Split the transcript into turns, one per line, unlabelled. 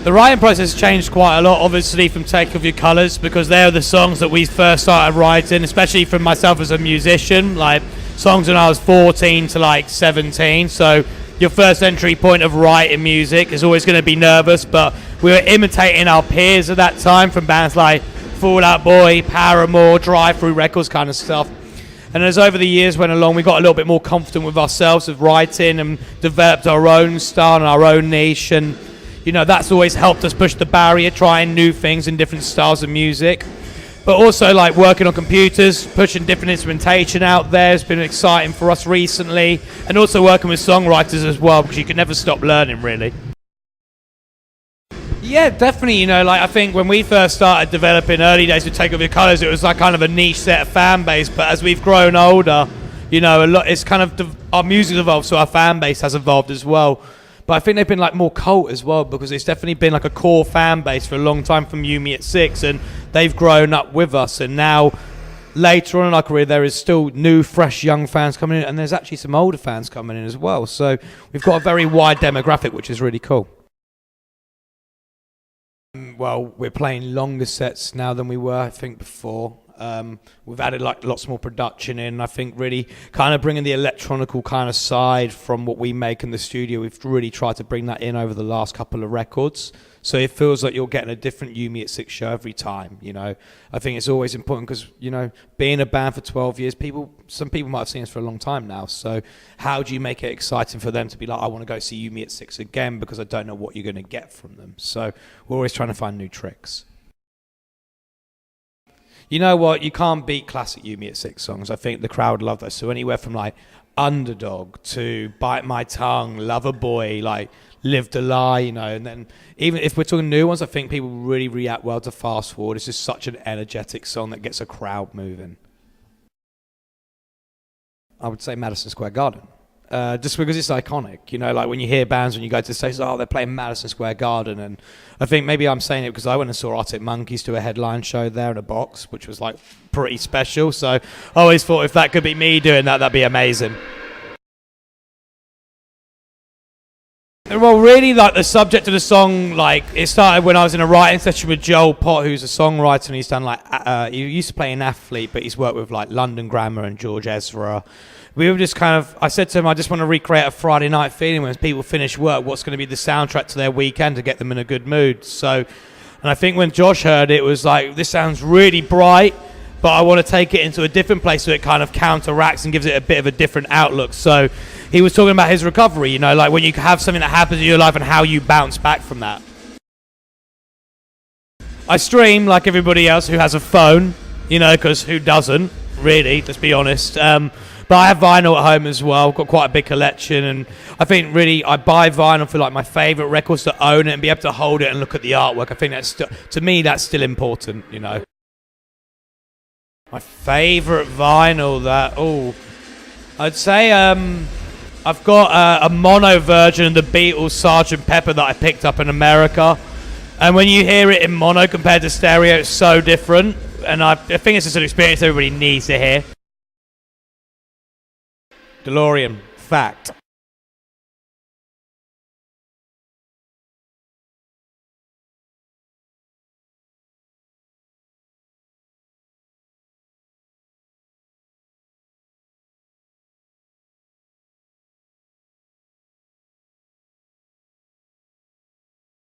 The writing process changed quite a lot, obviously, from Take Off Your Colours, because they are the songs that we first started writing, especially from myself as a musician, like songs when I was 14 to like 17. So your first entry point of writing music is always going to be nervous, but we were imitating our peers at that time from bands like Fall Out Boy, Paramore, Drive-Thru Records kind of stuff. And as over the years went along, we got a little bit more confident with ourselves of writing and developed our own style and our own niche. And you know, that's always helped us push the barrier, trying new things in different styles of music. But also like working on computers, pushing different instrumentation out there has been exciting for us recently. And also working with songwriters as well, because you can never stop learning, really. Yeah, definitely. You know, like I think when we first started developing early days with Take Off Your Colours, it was like kind of a niche set of fan base. But as we've grown older, you know, a lot. It's kind of our music's evolved, so our fan base has evolved as well. But I think they've been like more cult as well, because it's definitely been like a core fan base for a long time from You Me at 6, and they've grown up with us. And now, later on in our career, there is still new, fresh, young fans coming in, and there's actually some older fans coming in as well. So we've got a very wide demographic, which is really cool. Well, we're playing longer sets now than we were, I think, before. We've added like lots more production in. I think really kind of bringing the electronical kind of side from what we make in the studio. We've really tried to bring that in over the last couple of records. So it feels like you're getting a different You Me at 6 show every time, you know. I think it's always important because, you know, being a band for 12 years, some people might have seen us for a long time now. So how do you make it exciting for them to be like, I want to go see You Me at 6 again, because I don't know what you're going to get from them. So we're always trying to find new tricks. You know what? You can't beat classic You Me at 6 songs. I think the crowd love those. So anywhere from like Underdog to Bite My Tongue, Lover Boy, like Live the Lie, you know. And then even if we're talking new ones, I think people really react well to Fast Forward. It's just such an energetic song that gets a crowd moving. I would say Madison Square Garden. Just because it's iconic, you know, like when you hear bands, when you go to the stations, oh, they're playing Madison Square Garden. And I think maybe I'm saying it because I went and saw Arctic Monkeys do a headline show there in a box, which was like pretty special. So I always thought if that could be me doing that, that'd be amazing. Well, really, like the subject of the song, like it started when I was in a writing session with Joel Pott, who's a songwriter, and he's done like he used to play in Athlete, but he's worked with like London Grammar and George Ezra. We were just kind of, I said to him, I just want to recreate a Friday night feeling when people finish work. What's going to be the soundtrack to their weekend to get them in a good mood? So, and I think when Josh heard it, it was like, this sounds really bright, but I want to take it into a different place so it kind of counteracts and gives it a bit of a different outlook. So he was talking about his recovery, you know, like when you have something that happens in your life and how you bounce back from that. I stream like everybody else who has a phone, you know, because who doesn't, really, let's be honest. But I have vinyl at home as well. I've got quite a big collection, and I think really I buy vinyl for like my favourite records to own it and be able to hold it and look at the artwork. I think that's to me that's still important, you know. My favourite vinyl I'd say I've got a mono version of the Beatles Sgt. Pepper that I picked up in America, and when you hear it in mono compared to stereo, it's so different. And I think it's just an experience everybody needs to hear. DeLorean, fact.